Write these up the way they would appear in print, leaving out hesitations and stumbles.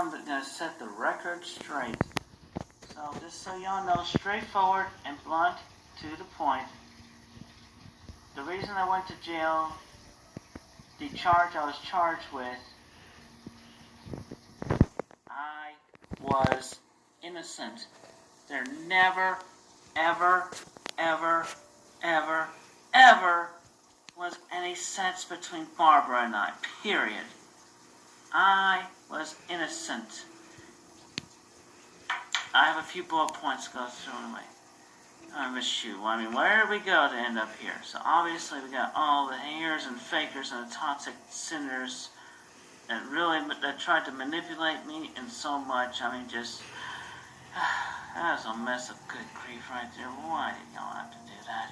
I'm going to set the record straight. So, just so y'all know, straightforward and blunt, to the point. The reason I went to jail, the charge I was charged with, I was innocent. There never, ever, ever, ever, ever was any sense between Barbara and I, period. I was innocent. I have a few bullet points to go through anyway. I mean, where did we go to end up here? So obviously we got all the haters and fakers and the toxic sinners that tried to manipulate me and so much. I mean, just that was a mess of good grief right there. Why did y'all have to do that?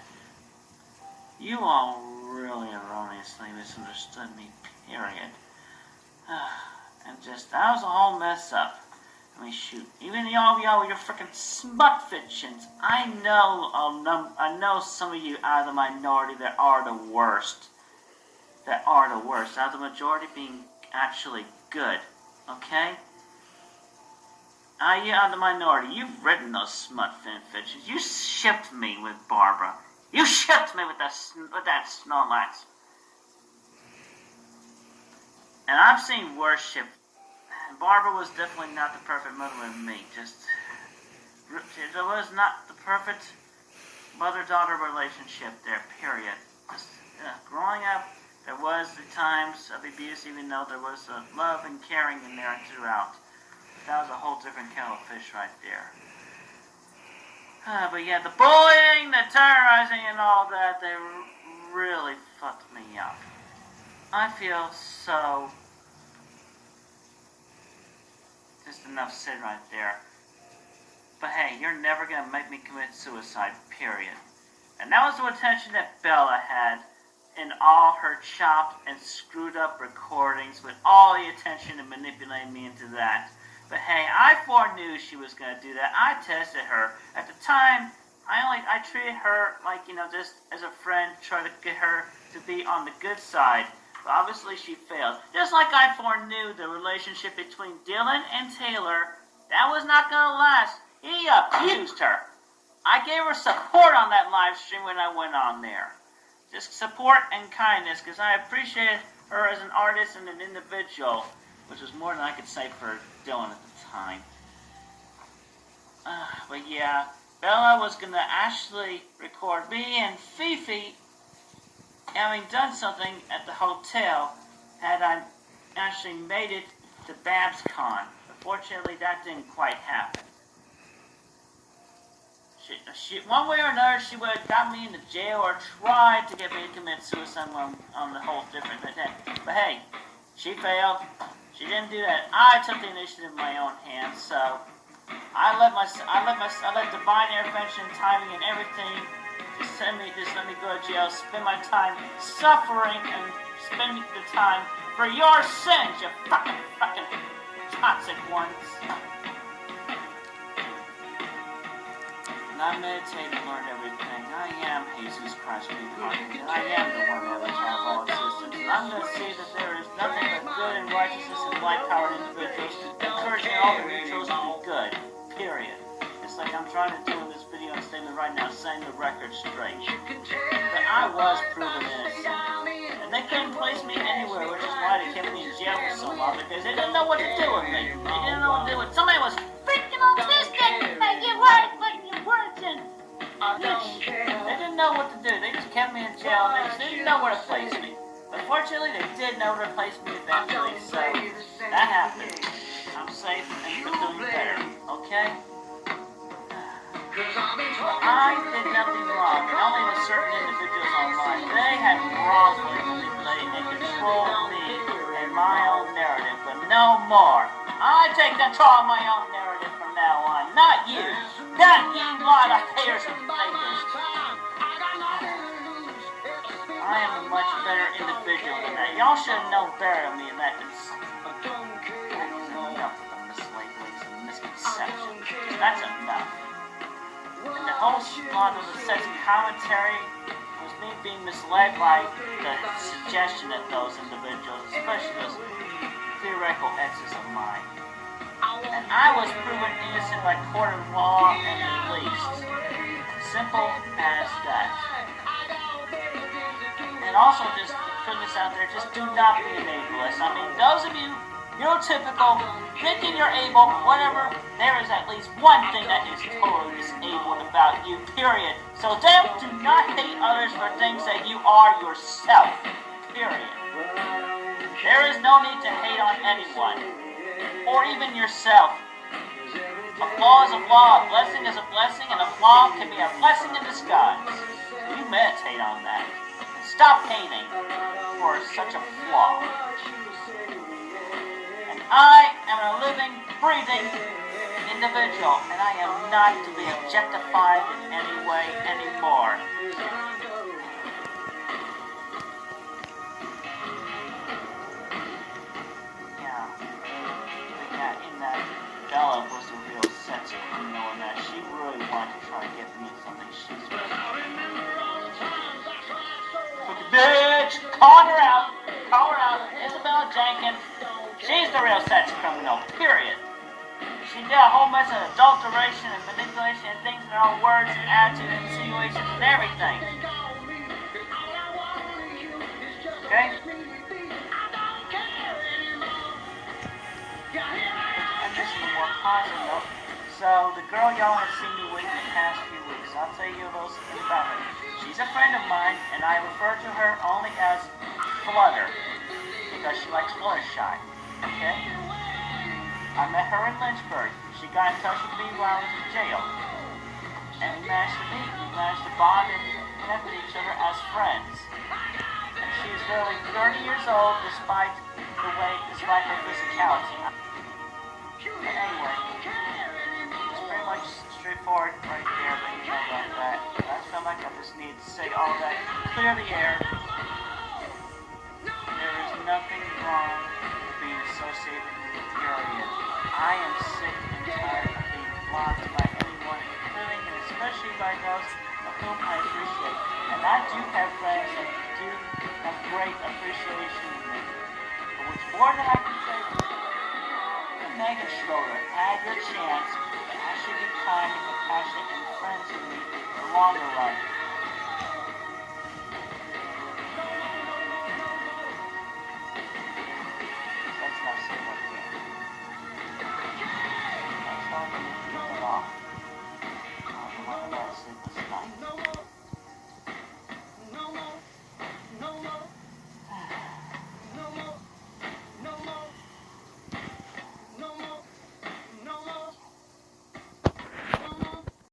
You all really erroneously misunderstood me, period. And just, that was a whole mess up. I mean, shoot, even y'all with your freaking smut fictions, I know some of you out of the minority that are the worst. Out of the majority being actually good, okay? You out of the minority, you've written those smut fictions. You shipped me with Barbara. You shipped me with that Snorlax. And I've seen worse ship. Barbara was definitely not the perfect mother with me. There was not the perfect mother-daughter relationship there, period. Growing up, there was the times of abuse, even though there was love and caring in there throughout. That was a whole different kettle of fish right there. But yeah, the bullying, the terrorizing, and all that, they really fucked me up. I feel so... Just enough said right there. But hey, you're never going to make me commit suicide, period. And that was the attention that Bella had in all her chopped and screwed up recordings, with all the attention to manipulating me into that. But hey, I foreknew she was going to do that. I tested her. At the time, I treated her like, just as a friend, try to get her to be on the good side. But obviously she failed. Just like I foreknew the relationship between Dylan and Taylor, that was not going to last. He abused her. I gave her support on that live stream when I went on there. Just support and kindness, because I appreciated her as an artist and an individual, which was more than I could say for Dylan at the time. But yeah, Bella was going to actually record me and Fifi having done something at the hotel had I actually made it to BabsCon. Unfortunately, that didn't quite happen. One way or another, she would have got me into jail or tried to get me to commit suicide on the whole different thing. But hey, she failed. She didn't do that. I took the initiative in my own hands, so I let divine intervention, timing, and everything just let me go to jail, spend my time suffering and spend the time for your sins, you fucking toxic ones. And I meditate and learn everything. I am Jesus Christ reincarnated. I am the one that was out of all existence. And I'm going to see that there is nothing but good and righteousness and light-powered individuals, encouraging all the neutrals to be good. Period. It's like I'm trying to do in this video and statement right now, saying the record straight. That I was proven innocent. And they couldn't place me anywhere, which is why they kept me in jail for so long, because they didn't know what to do with me. They didn't know what to do with somebody was freaking autistic. Hey, you weren't putting your words in. They didn't know what to do. They just kept me in jail and they just didn't know where to place me. But fortunately, they did know where to place me eventually, so that happened. I'm safe and doing better, okay? I did nothing wrong, and only with certain individuals online. They had wrongfully manipulated and controlled me and my own narrative, but no more. I take control of my own narrative from now on, not you. Not you lot of haters and fakers. I am a much better individual than that. Y'all should have known better than me, and that is enough of the mislabelings and misconceptions. That's enough. And the whole lot of the sense of commentary was me being misled by the suggestion of those individuals, especially those theoretical exes of mine. And I was proven innocent by court of law and released. Simple as that. And also, just putting this out there, just do not be an ableist. I mean, those of you neurotypical, thinking you're able, whatever, there is at least one thing that is totally disabled about you, period. So then, do not hate others for things that you are yourself, period. There is no need to hate on anyone, or even yourself. A flaw is a flaw, a blessing is a blessing, and a flaw can be a blessing in disguise. You meditate on that. Stop hating for such a flaw. And I am a living, breathing individual, and I am not to be objectified in any way anymore. Bella was the real sense of criminal in that she really wanted to try to get me in something she's doing. Bitch! Call her out! Call her out! Jezebela Jenkins. She's the real sex criminal, period. She did a whole mess of adulteration and manipulation and things in her own words and attitude and insinuations and everything. Okay? Positive note. So the girl y'all have seen me with in the past few weeks, I'll tell you a little something about her. She's a friend of mine, and I refer to her only as Flutter, because she likes Fluttershy. Okay? I met her in Lynchburg. She got in touch with me while I was in jail. And we managed to meet. We managed to bond and connect with each other as friends. And she is literally 30 years old despite her physicality. But anyway, it's pretty much straightforward right there, but you know about that. I felt like I just needed to say all that, clear the air. There is nothing wrong with being associated with me, period. I am sick and tired of being blocked by anyone, including and especially by those of whom I appreciate. And I do have friends that do have great appreciation of me. But which more than I can say, Megan Schroeder had your chance to actually be kind and compassionate and friends with me in the longer run.